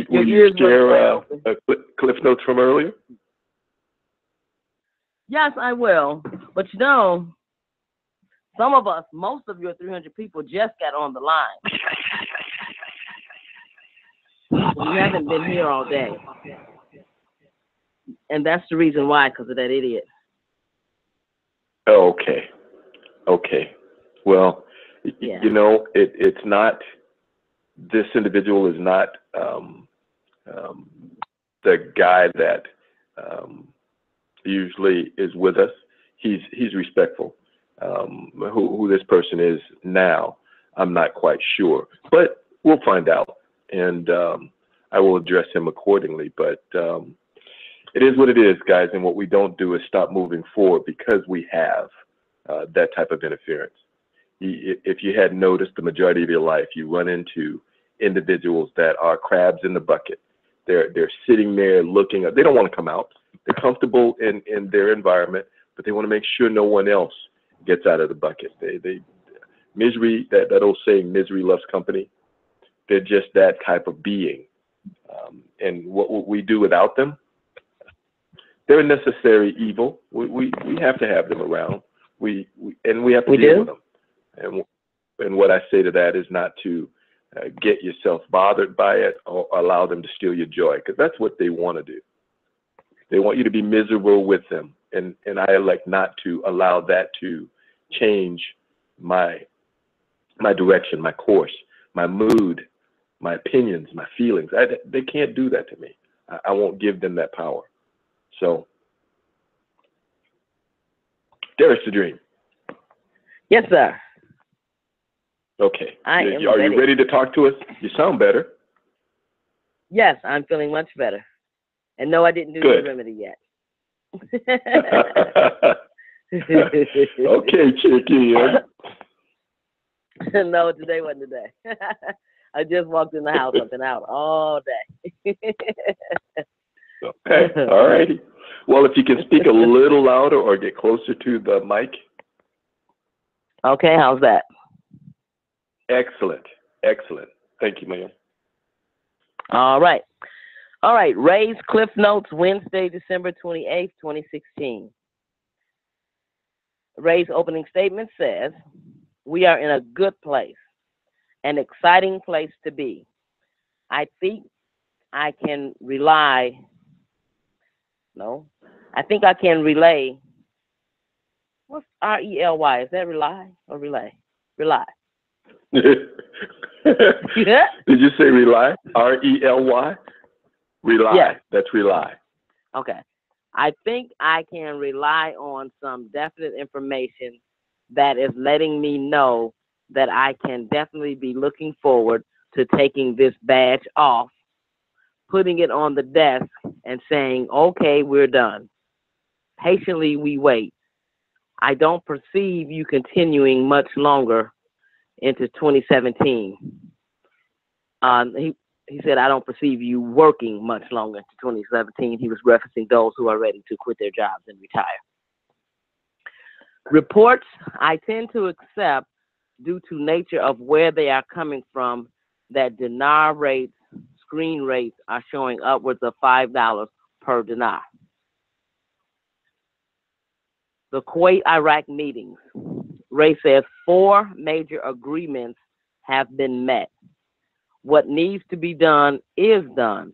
will you share Cliff Notes from earlier? Yes, I will. But you know, some of us, most of your 300 people just got on the line. You haven't been here all day. And that's the reason why, because of that idiot. Okay. Okay. Well, you know, it's not, this individual is not the guy that usually is with us. He's respectful. Who this person is now, I'm not quite sure, but we'll find out, and I will address him accordingly. But it is what it is, guys, and what we don't do is stop moving forward because we have that type of interference. If you had noticed, the majority of your life, you run into individuals that are crabs in the bucket. They're sitting there looking. They don't want to come out. They're comfortable in their environment, but they want to make sure no one else gets out of the bucket. Misery, that old saying, misery loves company. They're just that type of being. And what would we do without them? They're a necessary evil. We have to have them around. We have to deal with them. And what I say to that is not to get yourself bothered by it or allow them to steal your joy, because that's what they want to do. They want you to be miserable with them. And I elect not to allow that to change my direction, my course, my mood, my opinions, my feelings. They can't do that to me. I won't give them that power. So, Dare to Dream. Yes, sir. Okay. Are you ready to talk to us? You sound better. Yes, I'm feeling much better. And no, I didn't do the remedy yet. Okay, Chicky. No, today wasn't the day. I just walked in the house. I've been out all day. Okay, all righty. Well, if you can speak a little louder or get closer to the mic. Okay, how's that? Excellent, excellent. Thank you, ma'am. All right. All right, Ray's Cliff Notes, Wednesday, December 28th, 2016. Ray's opening statement says, "We are in a good place, an exciting place to be. I think I can relay. What's R-E-L-Y? Is that rely or relay? Rely. Did you say rely? R-E-L-Y? Rely. Yes. That's rely. Okay. I think I can rely on some definite information that is letting me know that I can definitely be looking forward to taking this badge off, putting it on the desk, and saying, okay, we're done. Patiently we wait. I don't perceive you continuing much longer into 2017. He said, I don't perceive you working much longer into 2017. He was referencing those who are ready to quit their jobs and retire. Reports I tend to accept due to nature of where they are coming from, that dinar rates, screen rates are showing upwards of $5 per dinar. The Kuwait-Iraq meetings. Ray says 4 major agreements have been met. What needs to be done is done.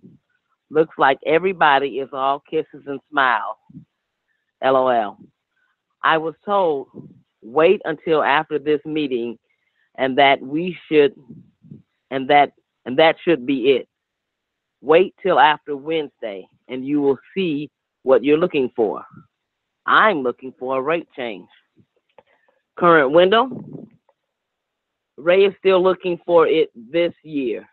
Looks like everybody is all kisses and smiles. LOL. I was told, wait until after this meeting, and that should be it. Wait till after Wednesday, and you will see what you're looking for. I'm looking for a rate change. Current window. Ray is still looking for it this year.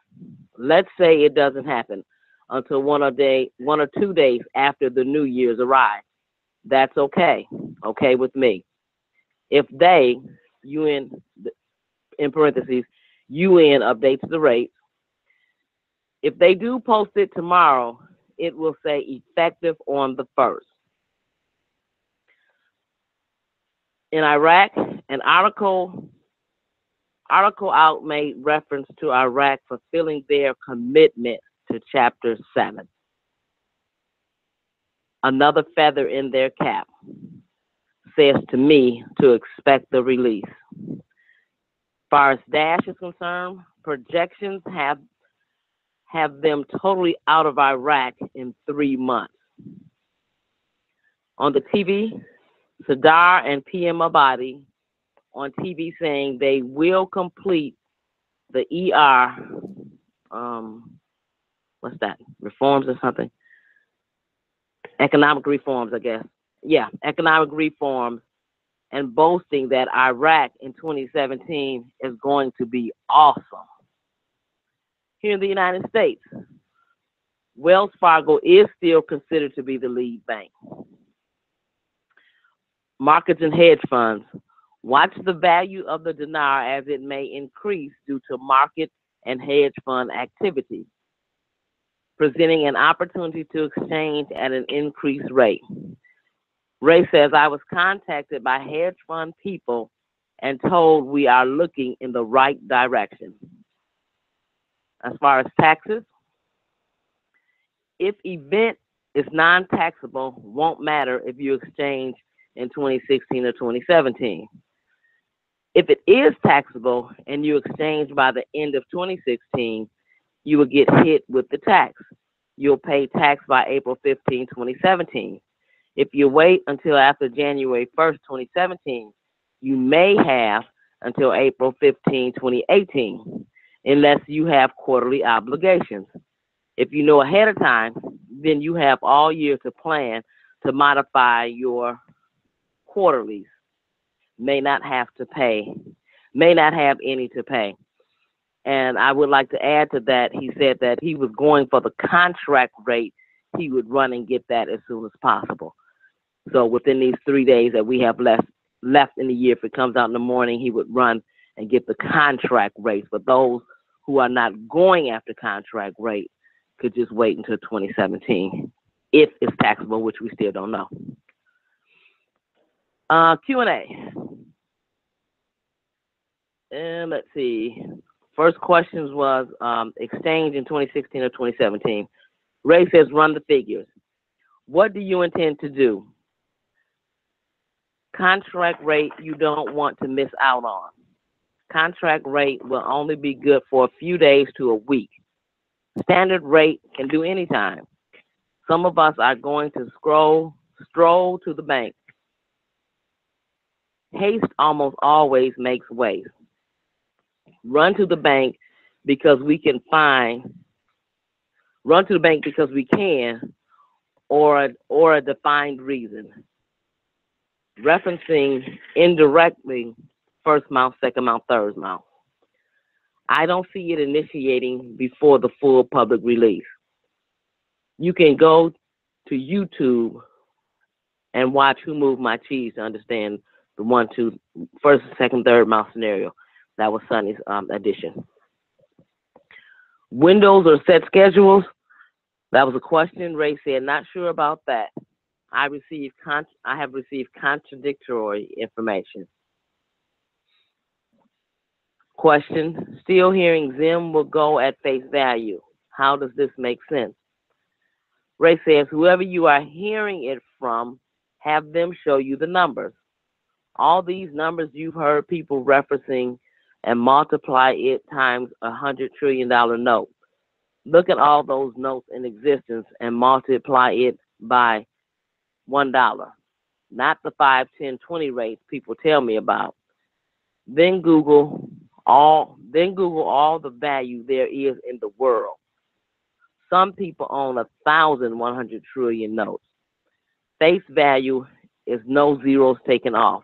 Let's say it doesn't happen. until 2 days after the New Year's arrives. That's okay. Okay with me. If they, UN, in parentheses, UN updates the rates, if they do post it tomorrow, it will say effective on the 1st. In Iraq, an article out made reference to Iraq fulfilling their commitment to Chapter 7. Another feather in their cap says to me to expect the release. As far as Dash is concerned, projections have them totally out of Iraq in 3 months. On the TV, Sadar and PM Abadi on TV saying they will complete the what's that? Reforms or something? Economic reforms, I guess. Yeah, economic reforms, and boasting that Iraq in 2017 is going to be awesome. Here in the United States, Wells Fargo is still considered to be the lead bank. Markets and hedge funds. Watch the value of the dinar as it may increase due to market and hedge fund activity, presenting an opportunity to exchange at an increased rate. Ray says, I was contacted by hedge fund people and told we are looking in the right direction. As far as taxes, if event is non-taxable, won't matter if you exchange in 2016 or 2017. If it is taxable and you exchange by the end of 2016, you will get hit with the tax. You'll pay tax by April 15, 2017. If you wait until after January 1st, 2017, you may have until April 15, 2018, unless you have quarterly obligations. If you know ahead of time, then you have all year to plan to modify your quarterlies. May not have any to pay. And I would like to add to that, he said that he was going for the contract rate. He would run and get that as soon as possible. So within these 3 days that we have left in the year, if it comes out in the morning, he would run and get the contract rates. But those who are not going after contract rate could just wait until 2017, if it's taxable, which we still don't know. Q&A. And let's see. First questions was exchange in 2016 or 2017. Ray says, run the figures. What do you intend to do? Contract rate you don't want to miss out on. Contract rate will only be good for a few days to a week. Standard rate can do anytime. Some of us are going to stroll to the bank. Haste almost always makes waste. Run to the bank because we can, or a defined reason. Referencing indirectly first mouth, second mouth, third mouth. I don't see it initiating before the full public release. You can go to YouTube and watch Who Moved My Cheese to understand the 1, 2, first, second, third mouth scenario. That was Sonny's addition. Windows or set schedules? That was a question. Ray said, not sure about that. I have received contradictory information. Question, still hearing Zim will go at face value. How does this make sense? Ray says, whoever you are hearing it from, have them show you the numbers. All these numbers you've heard people referencing and multiply it times $100 trillion note. Look at all those notes in existence and multiply it by $1, not the 5, 10, 20 rates people tell me about. Then Google all the value there is in the world. Some people own 1,100 trillion notes. Face value is no zeros taken off.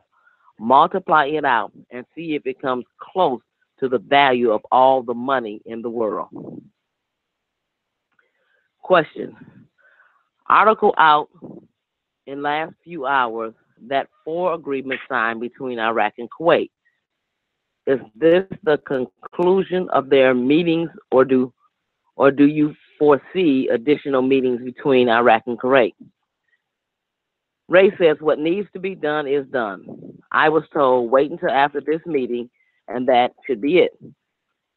Multiply it out and see if it comes close to the value of all the money in the world. Question. Article out in last few hours that 4 agreements signed between Iraq and Kuwait. Is this the conclusion of their meetings, or do you foresee additional meetings between Iraq and Kuwait? Ray says what needs to be done is done. I was told wait until after this meeting, and that should be it.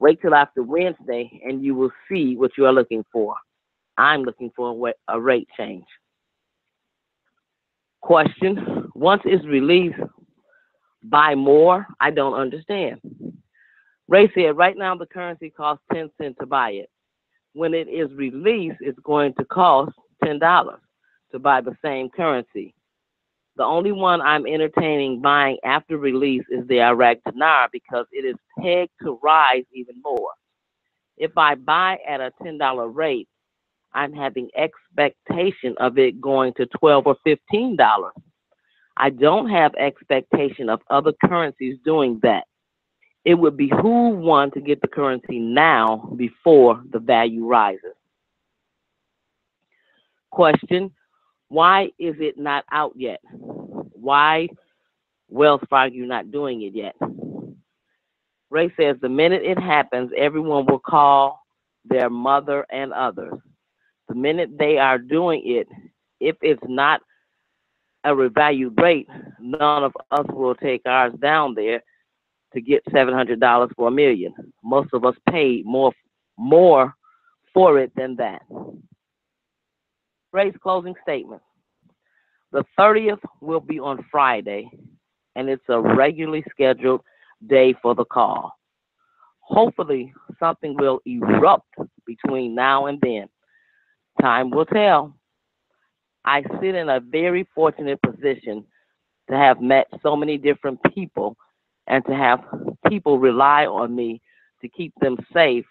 Wait till after Wednesday, and you will see what you are looking for. I'm looking for a rate change. Question. Once it's released, buy more? I don't understand. Ray said right now the currency costs 10 cents to buy it. When it is released, it's going to cost $10 to buy the same currency. The only one I'm entertaining buying after release is the Iraq Dinar because it is pegged to rise even more. If I buy at a $10 rate, I'm having expectation of it going to $12 or $15. I don't have expectation of other currencies doing that. It would behoove one to get the currency now before the value rises. Question, why is it not out yet? Why Wells Fargo not doing it yet? Ray says the minute it happens, everyone will call their mother and others. The minute they are doing it, if it's not a revalued rate, none of us will take ours down there to get $700 for $1 million. Most of us paid more for it than that. Ray's closing statement. The 30th will be on Friday, and it's a regularly scheduled day for the call. Hopefully, something will erupt between now and then. Time will tell. I sit in a very fortunate position to have met so many different people and to have people rely on me to keep them safe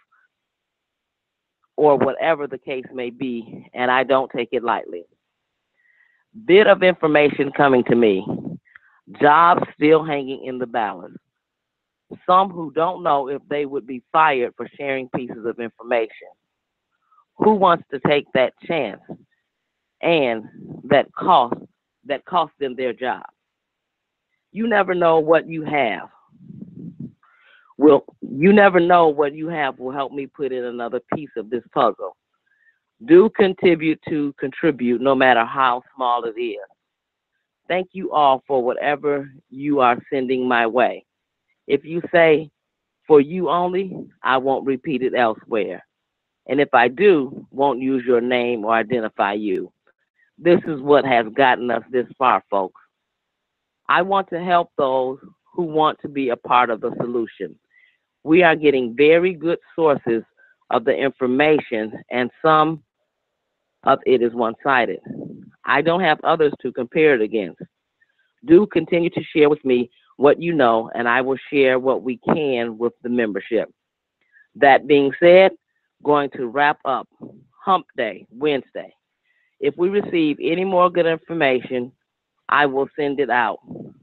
or whatever the case may be, and I don't take it lightly. Bit of information coming to me. Jobs still hanging in the balance. Some who don't know if they would be fired for sharing pieces of information. Who wants to take that chance? And that cost them their job. You never know what you have. You never know what you have will help me put in another piece of this puzzle. Do contribute no matter how small it is. Thank you all for whatever you are sending my way. If you say for you only, I won't repeat it elsewhere. And if I do, won't use your name or identify you. This is what has gotten us this far, folks. I want to help those who want to be a part of the solution. We are getting very good sources of the information, and some of it is one-sided. I don't have others to compare it against. Do continue to share with me what you know, and I will share what we can with the membership. That being said, going to wrap up Hump Day, Wednesday. If we receive any more good information, I will send it out,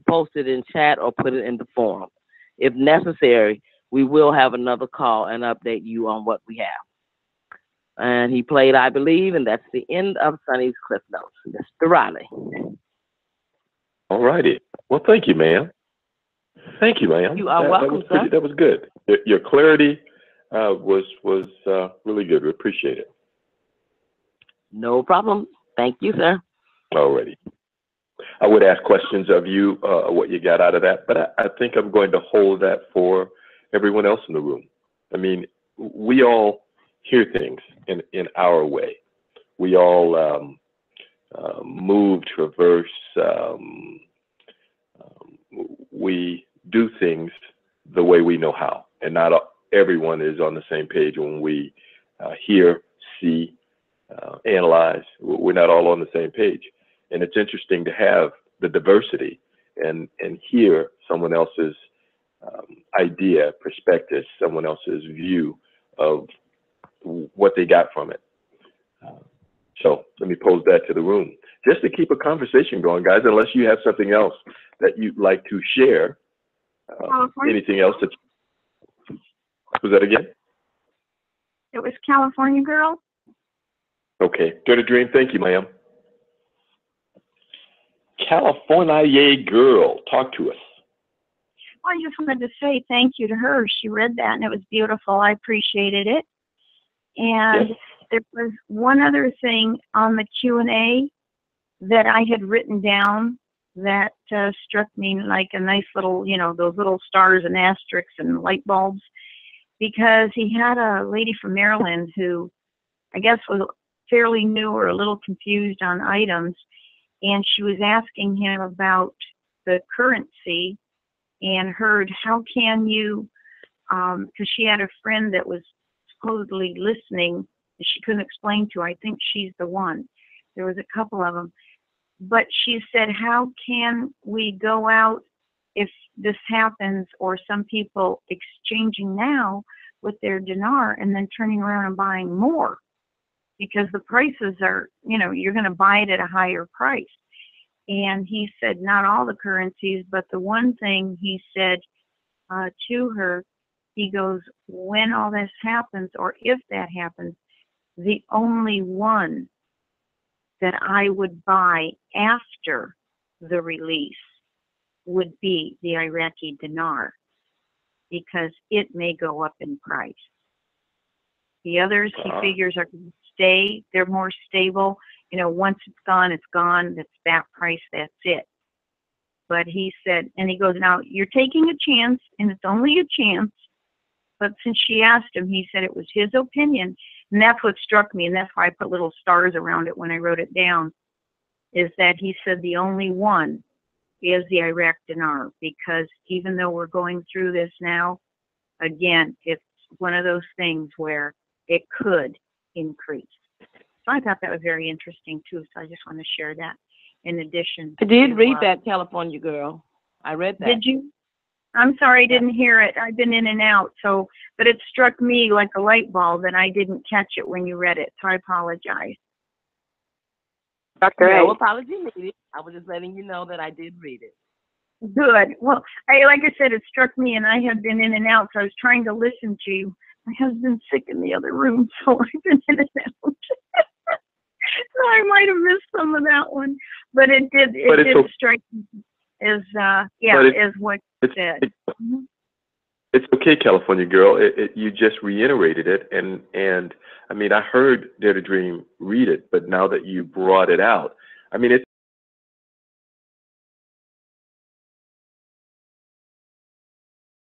post it in chat, or put it in the forum. If necessary, we will have another call and update you on what we have. And he played I Believe, and that's the end of Sonny's Cliff Notes. Mr. Riley. All righty. Well, thank you, ma'am. Thank you, ma'am. You are welcome, sir. That was good. Your clarity was really good. We appreciate it. No problem. Thank you, sir. Alrighty. I would ask questions of you, what you got out of that, but I think I'm going to hold that for everyone else in the room. I mean, we all hear things in our way. We all move, traverse, we do things the way we know how, and not everyone is on the same page when we hear, see, analyze. We're not all on the same page. And it's interesting to have the diversity and hear someone else's idea, perspective, someone else's view of what they got from it. So let me pose that to the room. Just to keep a conversation going, guys, unless you have something else that you'd like to share. Anything else that was that again? It was California Girl. Okay. Dare to Dream, thank you, ma'am. California girl, talk to us. Well, I just wanted to say thank you to her. She read that and it was beautiful. I appreciated it. And Yes. there was one other thing on the Q&A that I had written down that struck me like a nice little, you know, those little stars and asterisks and light bulbs, because he had a lady from Maryland who I guess was fairly new or a little confused on items, and she was asking him about the currency and heard, how can you, because she had a friend that was supposedly listening and she couldn't explain to. I think she's the one. There was a couple of them. But she said, how can we go out if this happens, or some people exchanging now with their dinar and then turning around and buying more? Because the prices are, you know, you're going to buy it at a higher price. And he said, not all the currencies, but the one thing he said to her, he goes, when all this happens, or if that happens, the only one that I would buy after the release would be the Iraqi dinar, because it may go up in price. The others, he figures, are going to stay. They're more stable. You know, once it's gone, it's gone. That's that price. That's it. But he said, and he goes, now you're taking a chance, and it's only a chance. But since she asked him, he said it was his opinion. And that's what struck me, and that's why I put little stars around it when I wrote it down, is that he said the only one is the Iraq dinar, because even though we're going through this now, again, it's one of those things where it could increase. So I thought that was very interesting too, so I just want to share that in addition. I did read that, California girl. I read that. Did you? I'm sorry I didn't hear it. I've been in and out, so, but it struck me like a light bulb and I didn't catch it when you read it, so I apologize. No apology needed. I was just letting you know that I did read it. Good. Well, like I said, it struck me, and I had been in and out, so I was trying to listen to you. My husband's sick in the other room, so I've been in and out. So I might have missed some of that one, but it did strike me as as what you said. It's okay, California girl. You just reiterated it, and I mean, I heard Dare to Dream read it, but now that you brought it out, I mean,